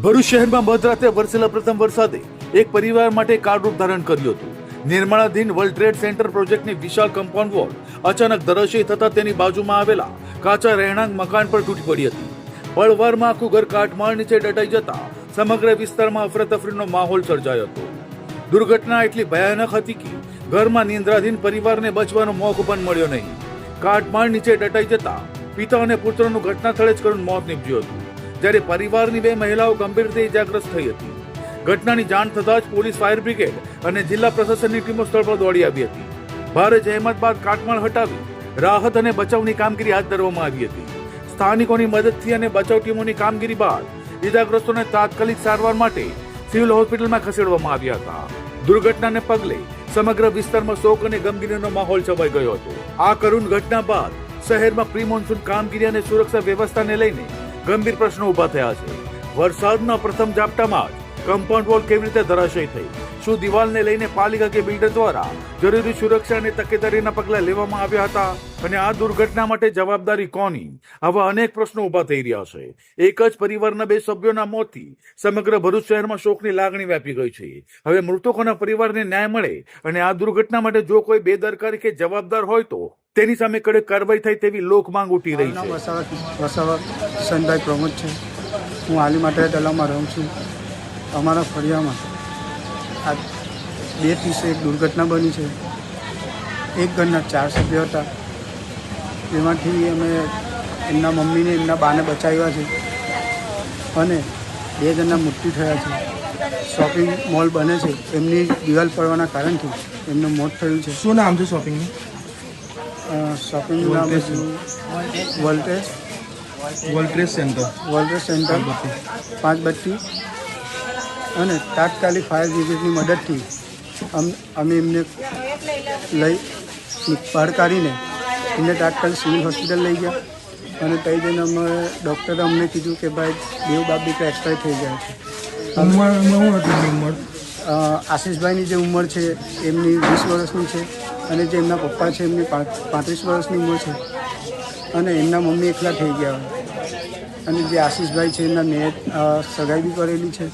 ભરૂચ શહેરમાં મધરાતે વરસેલા પ્રથમ વરસાદે એક પરિવાર માટે કાળરૂપ ધારણ કર્યું હતું. નિર્માણાધીન વર્લ્ડ ટ્રેડ સેન્ટર પ્રોજેક્ટની વિશાળ કમ્પાઉન્ડ વોલ અચાનક ધરાશયી થતા તેની બાજુમાં આવેલા કાચા રહેણાંક મકાન પર તૂટી પડી હતી. પળવારમાં આખું ઘર કાટમાળ નીચે દટાઈ જતા સમગ્ર વિસ્તારમાં અફરાતફરીનો માહોલ સર્જાયો હતો. દુર્ઘટના એટલી ભયાનક હતી કે ઘરમાં નિંદ્રાધીન પરિવારને બચવાનો મોકો પણ મળ્યો નહીં. કાટમાળ નીચે દટાઈ જતા પિતા અને પુત્રનું ઘટના સ્થળે જ કરુણ મોત નીપજ્યું હતું, જ્યારે પરિવારની બે મહિલાઓ ગંભીર રીતે ઇજાગ્રસ્ત થઈ હતી. ઘટનાની જાણ થતાં જ પોલીસ, ફાયર બ્રિગેડ અને જિલ્લા પ્રશાસનની ટીમો સ્થળ પર દોડી આવી હતી. ભારે જહેમત બાદ કાટમાળ હટાવી રાહત અને બચાવની કામગીરી હાથ ધરવામાં આવી હતી. સ્થાનિકોની મદદથી અને બચાવ ટીમોની કામગીરી બાદ ઇજાગ્રસ્તોને તાત્કાલિક સારવાર માટે સિવિલ હોસ્પિટલમાં ખસેડવામાં આવ્યા હતા. દુર્ઘટનાને પગલે સમગ્ર વિસ્તારમાં શોક અને ગમગીનીનો માહોલ છવાઈ ગયો હતો. આ કરુણ ઘટના બાદ શહેરમાં પ્રી મોન્સૂન કામગીરી અને સુરક્ષા વ્યવસ્થાને લઈને ગંભીર પ્રશ્નો ઉભા થયા છે. વરસાદના પ્રથમ ઝાપટામાં જ કમ્પાઉન્ડ વોલ કેવી રીતે ધરાશયી થઈ? શું દિવાલને લઈને પાલિકા કે બિલ્ડર દ્વારા જરૂરી સુરક્ષા અને તકેદારીના પગલાં લેવામાં આવ્યા હતા? અને આ દુર્ઘટના માટે જવાબદારી કોની? આવા અનેક પ્રશ્નો ઉભા થઈ રહ્યા છે. એક જ પરિવારના બે સભ્યોના મોતથી સમગ્ર ભરૂચ શહેરમાં શોકની લાગણી વ્યાપી ગઈ છે. હવે મૃતકોના પરિવારને ન્યાય મળે અને આ દુર્ઘટના માટે જો કોઈ બેદરકારી કે જવાબદાર હોય તો તેની સામે કડક કાર્યવાહી થાય તેવી લોક માંગ ઉઠી રહી છે. વસાવા કિશનભાઈ પ્રમોદ છે. હું હાલી માટે તલાવમાં રહું છું. અમારા ફળિયામાં આ 2:30 એક દુર્ઘટના બની છે. એક ઘરના 4 સભ્યો હતા. એમાંથી અમે એમના મમ્મીને એમના બાને બચાવ્યા છે અને 2 જણના મૃત્યુ થયા છે. શોપિંગ મોલ બને છે, એમની દિવાલ પડવાના કારણથી એમનું મોત થયું છે. શું નામ છે શોપિંગનું? શોપિંગનું નામ વર્લ્ડ ટ્રેડ સેન્ટર 5 બત્તી. અને તાત્કાલિક ફાયર બ્રિગેડની મદદથી અમે એમને લઈ બહાર કાઢીને એમને તાત્કાલિક સિવિલ હોસ્પિટલ લઈ ગયા. અને ત્યાં જઈને અમે ડૉક્ટરે અમને કીધું કે ભાઈ બેવ બાપ દીકરા એક્સપાયર થઈ ગયા છે. આશીષભાઈની જે ઉંમર છે એમની 20 વર્ષની છે અને જે એમના પપ્પા છે એમની 35 વર્ષની ઉંમર છે અને એમના મમ્મી એકલા થઈ ગયા. અને જે આશીષભાઈ છે એમના મેં સગાઈ બી કરેલી છે.